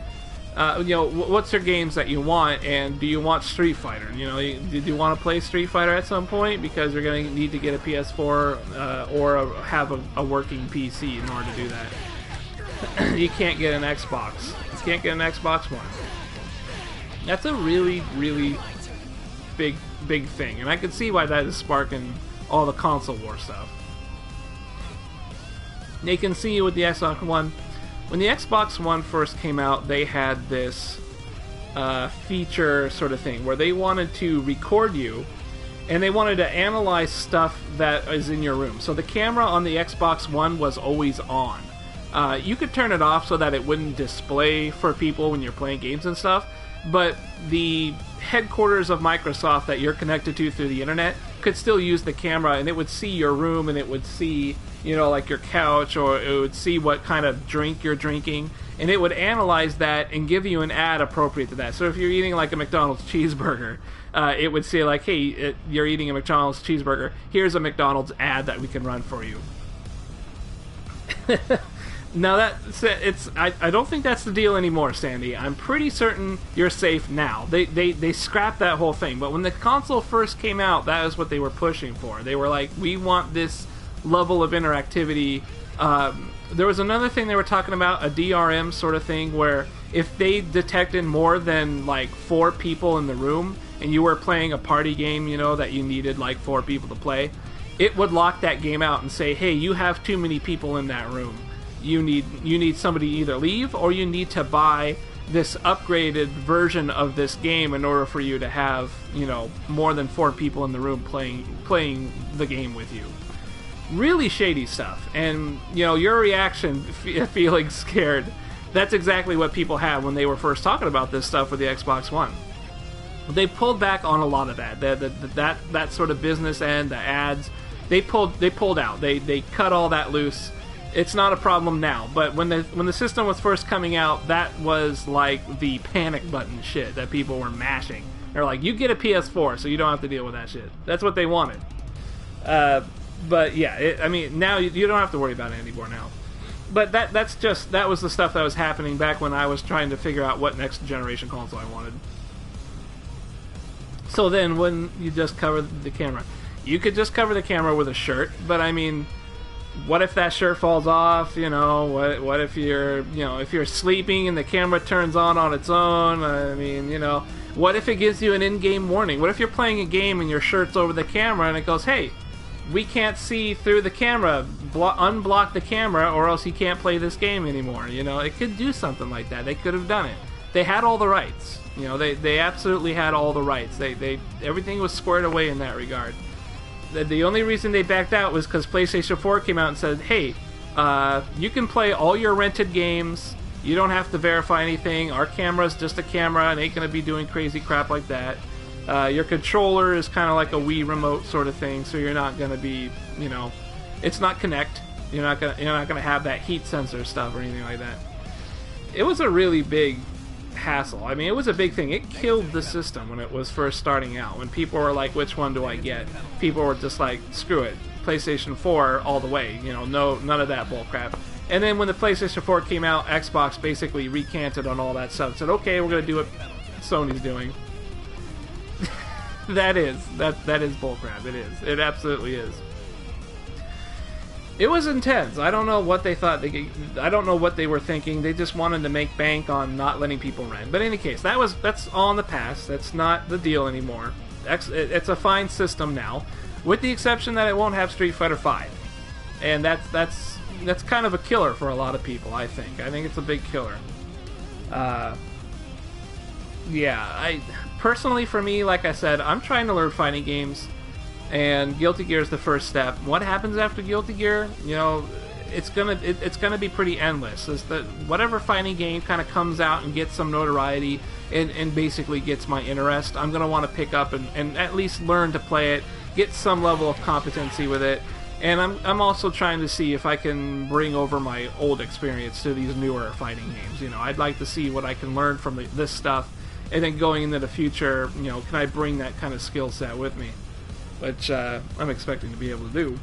you know, what's your games that you want, and do you want Street Fighter? You know, do you want to play Street Fighter at some point? Because you're going to need to get a PS4 or have a working PC in order to do that. You can't get an Xbox. You can't get an Xbox One. That's a really, really big thing, and I can see why that is sparking all the console war stuff. They can see with the Xbox One. When the Xbox One first came out, they had this feature sort of thing where they wanted to record you, and they wanted to analyze stuff that is in your room. So the camera on the Xbox One was always on. You could turn it off so that it wouldn't display for people when you're playing games and stuff, but the headquarters of Microsoft that you're connected to through the internet could still use the camera, and it would see your room, and it would see, you know, like your couch, or it would see what kind of drink you're drinking, and it would analyze that and give you an ad appropriate to that. So if you're eating like a McDonald's cheeseburger, it would say like, hey, you're eating a McDonald's cheeseburger, here's a McDonald's ad that we can run for you. Now I don't think that's the deal anymore, Sandy. I'm pretty certain you're safe now. They scrapped that whole thing, but when the console first came out, that is what they were pushing for. They were like, we want this level of interactivity. There was another thing they were talking about, a DRM sort of thing, where if they detected more than like 4 people in the room, and you were playing a party game, you know, that you needed like 4 people to play, it would lock that game out and say, hey, you have too many people in that room. You need somebody to either leave, or you need to buy this upgraded version of this game in order for you to have, you know, more than 4 people in the room playing the game with you. Really shady stuff. And, you know, your reaction, feeling scared, that's exactly what people had when they were first talking about this stuff with the Xbox One. They pulled back on a lot of that. That sort of business end, the ads, they pulled out. They cut all that loose. It's not a problem now, but when the system was first coming out, that was like the panic button shit that people were mashing. They're like, you get a PS4, so you don't have to deal with that shit. That's what they wanted. But yeah, I mean, now you don't have to worry about it anymore now. But that was the stuff that was happening back when I was trying to figure out what next generation console I wanted. So then, when you just cover the camera, you could just cover the camera with a shirt, but I mean, what if that shirt falls off? You know, what if you're sleeping and the camera turns on its own? I mean, you know, what if it gives you an in-game warning? What if you're playing a game and your shirt's over the camera and it goes, hey, we can't see through the camera, unblock the camera, or else you can't play this game anymore. You know, it could do something like that. They could have done it. They had all the rights. You know, they absolutely had all the rights. Everything was squared away in that regard. The only reason they backed out was because PlayStation 4 came out and said, hey, you can play all your rented games. You don't have to verify anything. Our camera's just a camera and ain't going to be doing crazy crap like that. Your controller is kind of like a Wii remote sort of thing, so you're not going to be, you know, it's not Kinect. You're not gonna have that heat sensor stuff or anything like that. It was a really big hassle. I mean, it was a big thing. It killed the system when it was first starting out. When people were like, which one do I get? People were just like, screw it, PlayStation 4 all the way. You know, none of that bullcrap. And then when the PlayStation 4 came out, Xbox basically recanted on all that stuff. Said, okay, we're gonna do what Sony's doing. that is bullcrap. It is. It absolutely is. It was intense. I don't know what they thought. I don't know what they were thinking. They just wanted to make bank on not letting people rent. But in any case, that's all in the past. That's not the deal anymore. It's a fine system now, with the exception that it won't have Street Fighter V, and that's kind of a killer for a lot of people. I think it's a big killer. Yeah, personally, for me, like I said, I'm trying to learn fighting games. And Guilty Gear is the first step. What happens after Guilty Gear? You know, it's gonna be pretty endless. It's whatever fighting game kind of comes out and gets some notoriety and basically gets my interest, I'm gonna want to pick up and at least learn to play it, get some level of competency with it. And I'm also trying to see if I can bring over my old experience to these newer fighting games. You know, I'd like to see what I can learn from this stuff, and then going into the future, you know, can I bring that kind of skill set with me? Which I'm expecting to be able to do.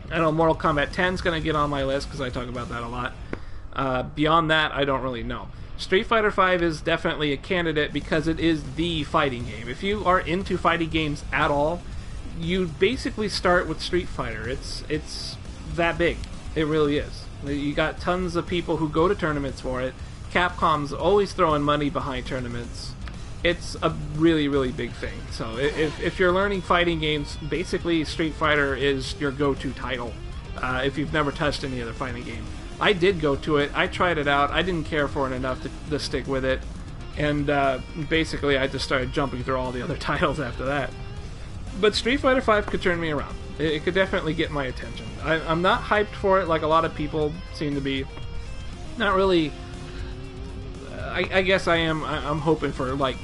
I know Mortal Kombat 10 is going to get on my list because I talk about that a lot. Beyond that, I don't really know. Street Fighter V is definitely a candidate because it is the fighting game. If you are into fighting games at all, you basically start with Street Fighter. It's that big. It really is. You got tons of people who go to tournaments for it. Capcom's always throwing money behind tournaments. It's a really, really big thing. So if you're learning fighting games, basically Street Fighter is your go-to title if you've never touched any other fighting game. I did go to it. I tried it out. I didn't care for it enough to stick with it. And basically I just started jumping through all the other titles after that. But Street Fighter V could turn me around. It could definitely get my attention. I'm not hyped for it like a lot of people seem to be. Not really... I guess I'm hoping for like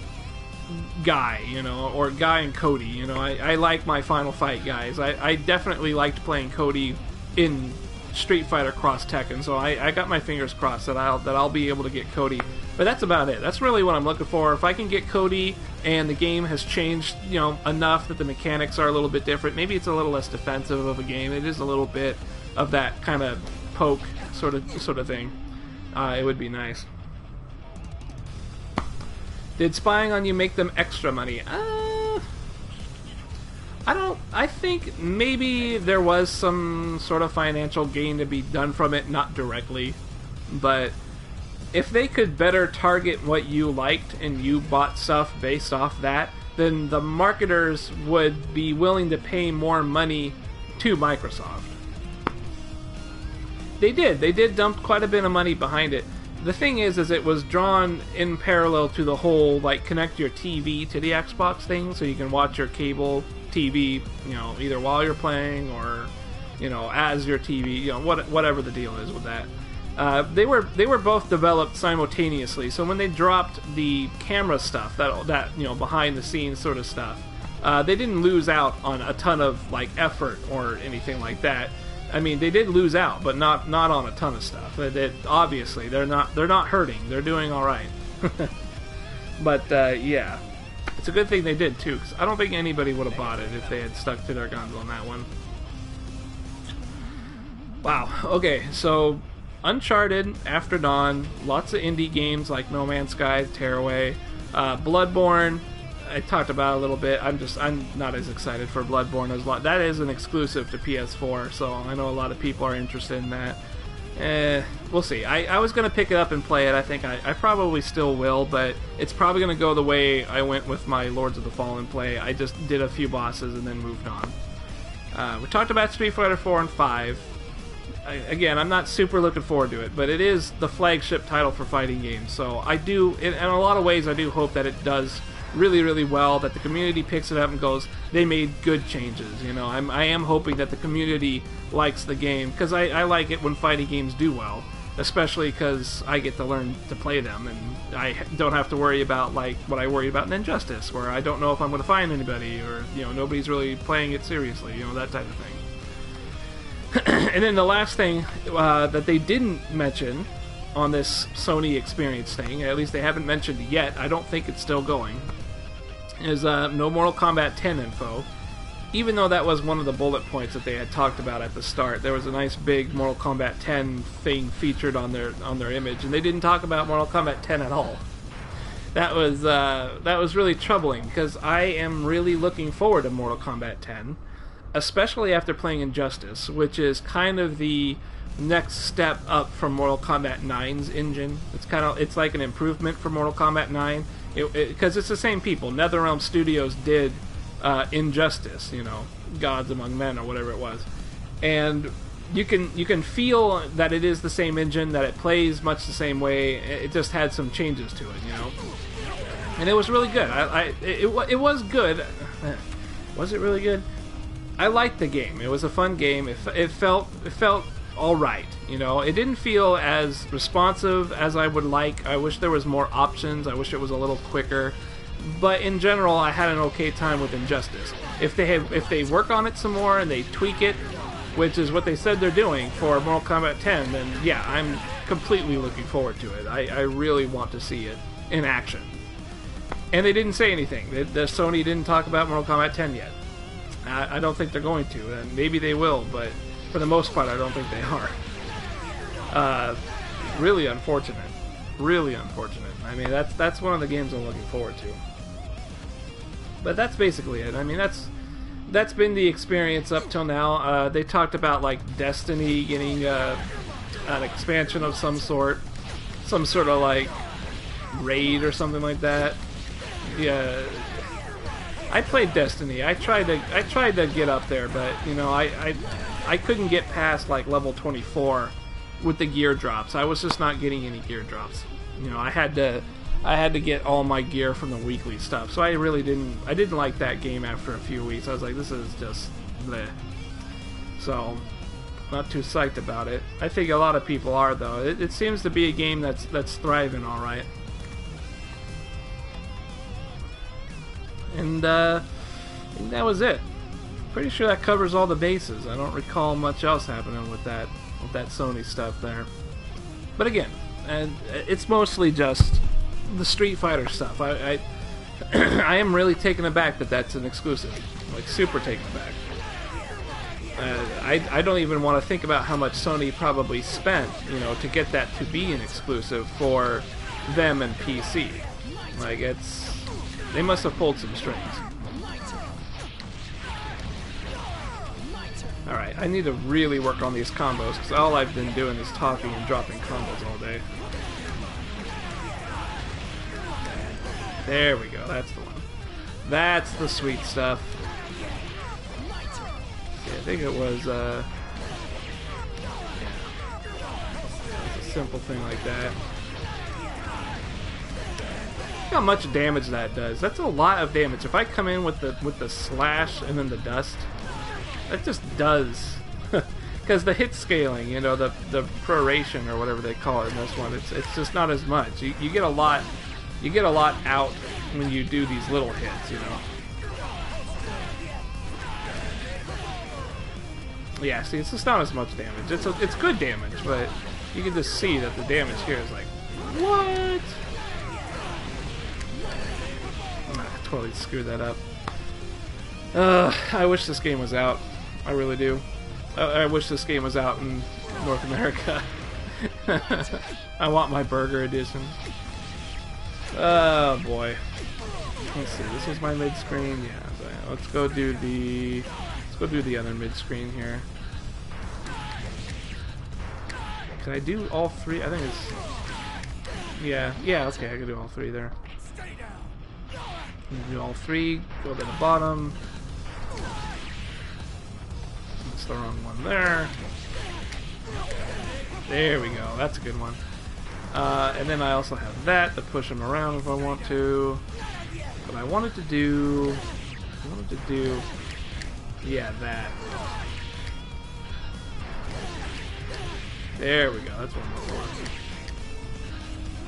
Guy, you know, or Guy and Cody. You know, I like my Final Fight guys. I definitely liked playing Cody in Street Fighter Cross Tekken, so I got my fingers crossed that I'll be able to get Cody. But that's about it. That's really what I'm looking for. If I can get Cody and the game has changed, you know, enough that the mechanics are a little bit different, maybe it's a little less defensive of a game. It is a little bit of that kind of poke sort of thing. It would be nice. Did spying on you make them extra money? I think maybe there was some sort of financial gain to be done from it, not directly, but if they could better target what you liked and you bought stuff based off that, then the marketers would be willing to pay more money to Microsoft. They did dump quite a bit of money behind it. The thing is it was drawn in parallel to the whole, like, connect your TV to the Xbox thing, so you can watch your cable TV, you know, either while you're playing or, you know, as your TV, you know, whatever the deal is with that. They were both developed simultaneously, so when they dropped the camera stuff, that you know, behind the scenes sort of stuff, they didn't lose out on a ton of like effort or anything like that. I mean, they did lose out, but not on a ton of stuff. Obviously, they're not hurting. They're doing all right. But yeah, it's a good thing they did too, because I don't think anybody would have bought it if they had stuck to their guns on that one. Wow. Okay, so Uncharted, After Dawn, lots of indie games like No Man's Sky, Tearaway, Bloodborne. I talked about it a little bit. I'm not as excited for Bloodborne as that is an exclusive to PS4, so I know a lot of people are interested in that. We'll see. I was going to pick it up and play it. I think I probably still will, but it's probably going to go the way I went with my Lords of the Fallen play. I just did a few bosses and then moved on. We talked about Street Fighter 4 and 5. Again, I'm not super looking forward to it, but it is the flagship title for fighting games, so I do, in a lot of ways, I do hope that it does really, really well, that the community picks it up and goes, they made good changes, you know. I am hoping that the community likes the game, because I like it when fighting games do well, especially because I get to learn to play them, and I don't have to worry about, like, what I worry about in Injustice, where I don't know if I'm going to find anybody, or, you know, nobody's really playing it seriously, you know, that type of thing. And then the last thing that they didn't mention on this Sony Experience thing, at least they haven't mentioned yet, I don't think it's still going, is no Mortal Kombat 10 info. Even though that was one of the bullet points that they had talked about at the start, there was a nice big Mortal Kombat 10 thing featured on their image, and they didn't talk about Mortal Kombat 10 at all. That was really troubling, because I am really looking forward to Mortal Kombat 10. Especially after playing Injustice, which is kind of the next step up from Mortal Kombat 9's engine. It's like an improvement for Mortal Kombat 9, because it's the same people. NetherRealm Studios did Injustice, you know, Gods Among Men or whatever it was, and you can feel that it is the same engine, that it plays much the same way. It just had some changes to it, you know, and it was really good. It was good. Was it really good? I liked the game. It was a fun game. It felt all right. You know, it didn't feel as responsive as I would like. I wish there was more options. I wish it was a little quicker. But in general, I had an okay time with Injustice. If they work on it some more and they tweak it, which is what they said they're doing for Mortal Kombat 10, then yeah, I'm completely looking forward to it. I really want to see it in action. And they didn't say anything. The Sony didn't talk about Mortal Kombat 10 yet. I don't think they're going to, and maybe they will, but for the most part, I don't think they are. Really unfortunate. Really unfortunate. I mean, that's one of the games I'm looking forward to. But that's basically it. I mean, that's been the experience up till now. They talked about, like, Destiny getting an expansion of some sort. Some sort of, like, raid or something like that. Yeah. I played Destiny. I tried to get up there, but you know, I couldn't get past like level 24 with the gear drops. I was just not getting any gear drops. You know, I had to get all my gear from the weekly stuff. So I didn't like that game after a few weeks. I was like, this is just bleh. So not too psyched about it. I think a lot of people are though. It seems to be a game that's thriving all right. And I think that was it. Pretty sure that covers all the bases. I don't recall much else happening with that Sony stuff there. But again, it's mostly just the Street Fighter stuff. I am really taken aback that that's an exclusive. Like, super taken aback. I don't even want to think about how much Sony probably spent, you know, to get that to be an exclusive for them and PC. Like, they must have pulled some strings. Alright, I need to really work on these combos, because all I've been doing is talking and dropping combos all day. There we go, that's the one. That's the sweet stuff. Yeah, I think it was, yeah. It's a simple thing like that. Look how much damage that does. That's a lot of damage. If I come in with the slash and then the dust, that just does. Because the hit scaling, you know, the proration or whatever they call it in this one, it's just not as much. You get a lot out when you do these little hits, you know. Yeah, see, it's just not as much damage. It's good damage, but you can just see that the damage here is like, what? I totally screwed that up. I wish this game was out. I really do. I wish this game was out in North America. I want my burger edition. Oh boy. Let's see. This was my mid screen. Yeah. So let's go do the other mid screen here. Can I do all three? I think it's. Yeah. Okay, I can do all three there. Do all three. Go to the bottom. That's the wrong one there. There we go. That's a good one. And then I also have that to push them around if I want to. But I wanted to do, yeah, that. There we go. That's one more.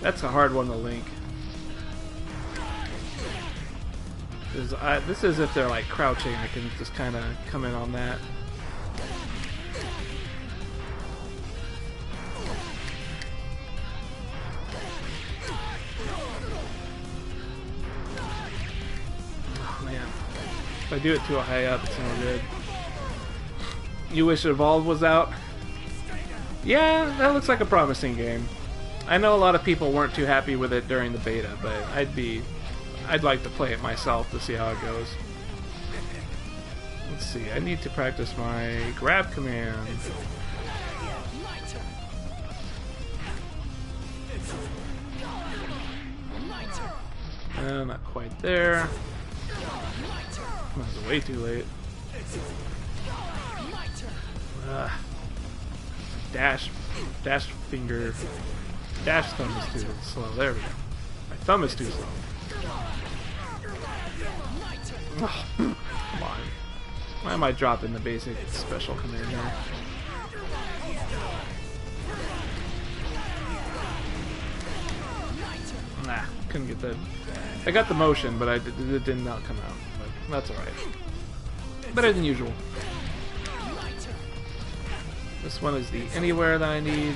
That's a hard one to link. This is if they're like crouching. I can just kind of come in on that. If I do it too high up, it's no good. You wish Evolve was out? Yeah, that looks like a promising game. I know a lot of people weren't too happy with it during the beta, but I'd like to play it myself to see how it goes. Let's see, I need to practice my grab command. Not quite there. That was way too late. Dash finger, dash thumb is too slow. There we go. My thumb is too slow. Oh, come on. Why am I dropping the basic special command here? Nah, couldn't get that. I got the motion, but it did not come out. That's alright. Better than usual. This one is the anywhere that I need.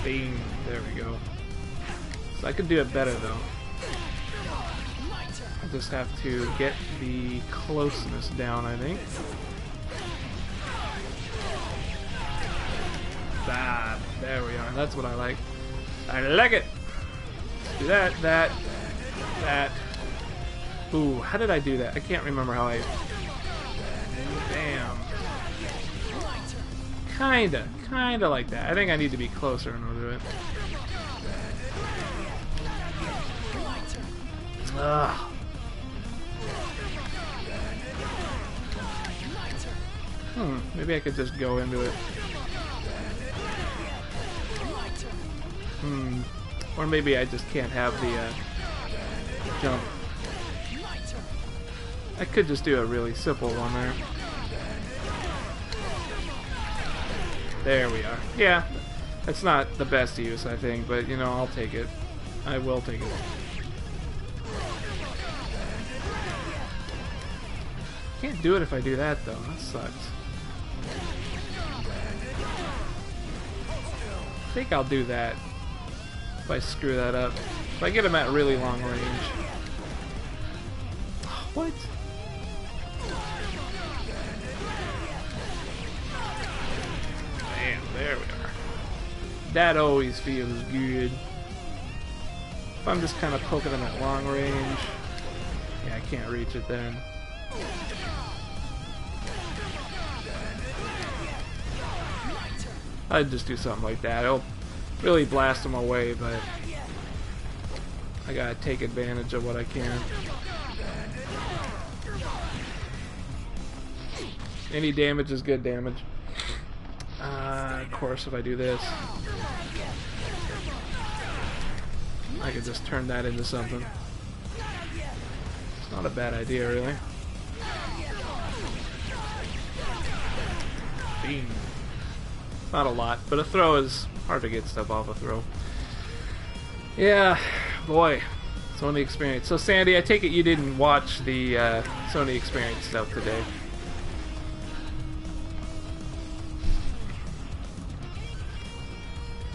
Bing. There we go. So I could do it better though. I just have to get the closeness down, I think. Ah, there we are. That's what I like. I like it! Let's do that, that. Ooh, how did I do that? I can't remember how I... Damn. Kinda like that. I think I need to be closer in order to do it. Ugh. Maybe I could just go into it. Or maybe I just can't have the jump. I could just do a really simple one there. There we are. Yeah, it's not the best use, I think, but you know, I'll take it. I will take it. Can't do it if I do that though. That sucks. I think I'll do that if I screw that up. If I get him at really long range. What? Bam, there we are. That always feels good. If I'm just kind of poking him at long range. Yeah, I can't reach it then. I'd just do something like that. It'll really blast them away, but I gotta take advantage of what I can. Any damage is good damage. Of course, if I do this, I could just turn that into something. It's not a bad idea, really. Beam. Not a lot, but a throw is hard to get stuff off a throw. Yeah, boy, Sony Experience. So Sandy, I take it you didn't watch the Sony Experience stuff today.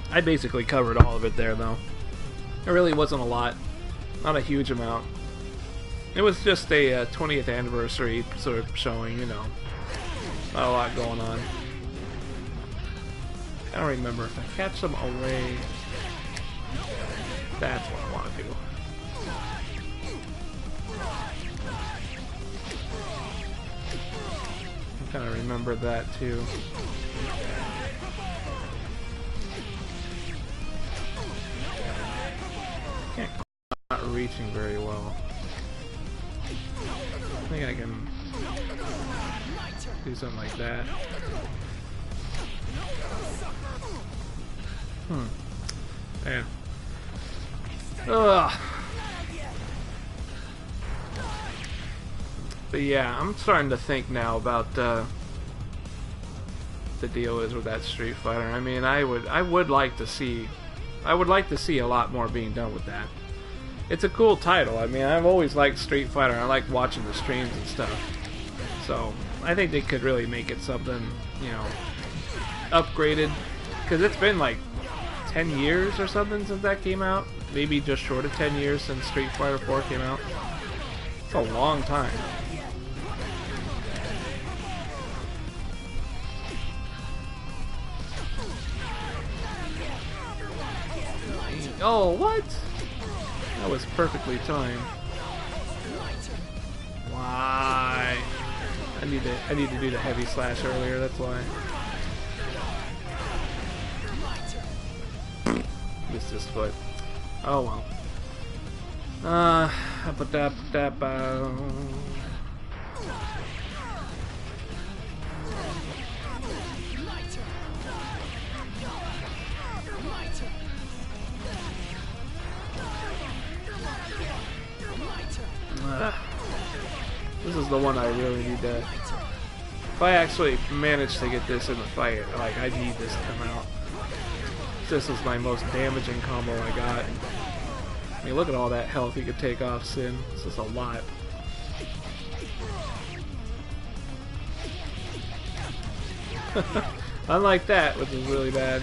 I basically covered all of it there, though. It really wasn't a lot. Not a huge amount. It was just a 20th anniversary sort of showing, you know. Not a lot going on. I don't remember if I catch them away. That's what I want to do. I kind of remember that too. Can't, not reaching very well. I think I can do something like that. Yeah. Ugh. But yeah, I'm starting to think now about the deal is with that Street Fighter. I mean, I would like to see a lot more being done with that. It's a cool title. I mean, I've always liked Street Fighter. I like watching the streams and stuff. So I think they could really make it something, you know, upgraded, because it's been like 10 years or something since that came out. Maybe just short of 10 years since Street Fighter 4 came out. It's a long time. Oh, what? That was perfectly timed. Why? I need to do the heavy slash earlier, that's why. Missed his foot. Oh well. This is the one I really need to... If I actually manage to get this in the fight, like, I need this to come out. This is my most damaging combo I got. I mean, look at all that health he could take off Sin. This is a lot. Unlike that, which is really bad.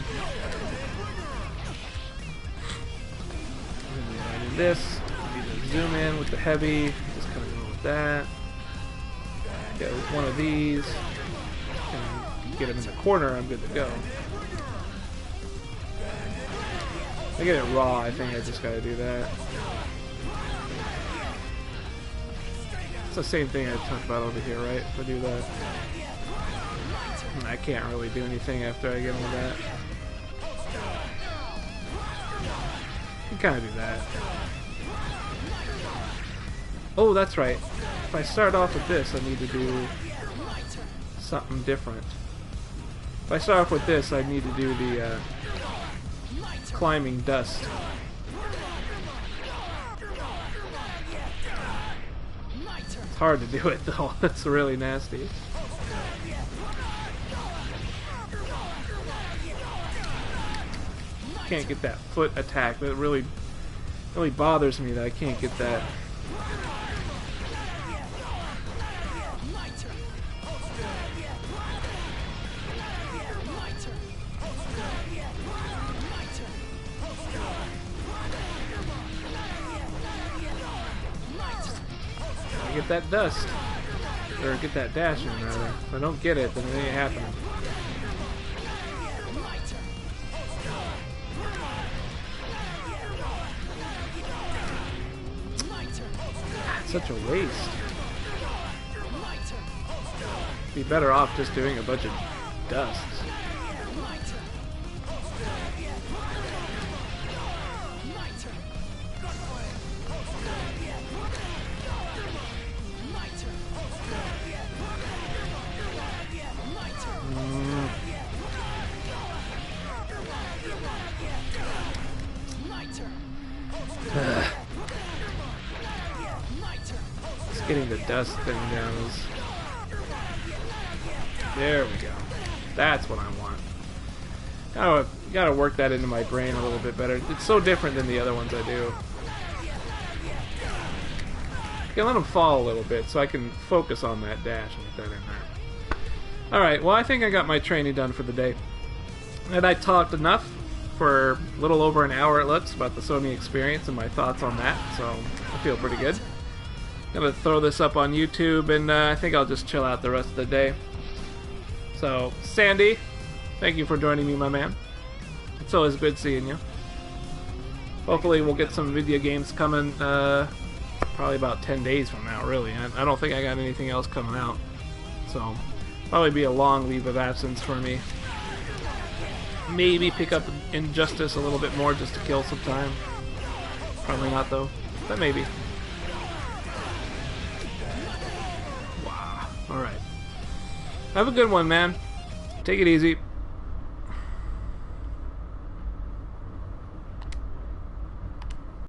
I did this. I need to zoom in with the heavy. Just kind of go with that. Get one of these. And get him in the corner, I'm good to go. I get it raw, I think I just gotta do that. It's the same thing I talked about over here, right? If I do that. I can't really do anything after I get on that. You can kinda do that. Oh, that's right. If I start off with this, I need to do something different. If I start off with this, I need to do the climbing dust. It's hard to do it though. That's really nasty. Can't get that foot attack. That really bothers me that I can't get that. get that dust. Or get that dash in, rather. If I don't get it, then it ain't happening. Such a waste. Be better off just doing a bunch of dusts. Just getting the dust thing down is... There we go. That's what I want. Gotta work that into my brain a little bit better. It's so different than the other ones I do. I can let them fall a little bit so I can focus on that dash and get that in there. Alright, well I think I got my training done for the day. And I talked enough for a little over an hour it looks about the Sony experience and my thoughts on that, so I feel pretty good. I'm gonna throw this up on YouTube and I think I'll just chill out the rest of the day. So, Sandy, thank you for joining me, my man. It's always good seeing you. Hopefully we'll get some video games coming probably about 10 days from now, really. I don't think I got anything else coming out. So, probably be a long leave of absence for me. Maybe pick up Injustice a little bit more just to kill some time. Probably not, though. But maybe. Wow. Alright. Have a good one, man. Take it easy.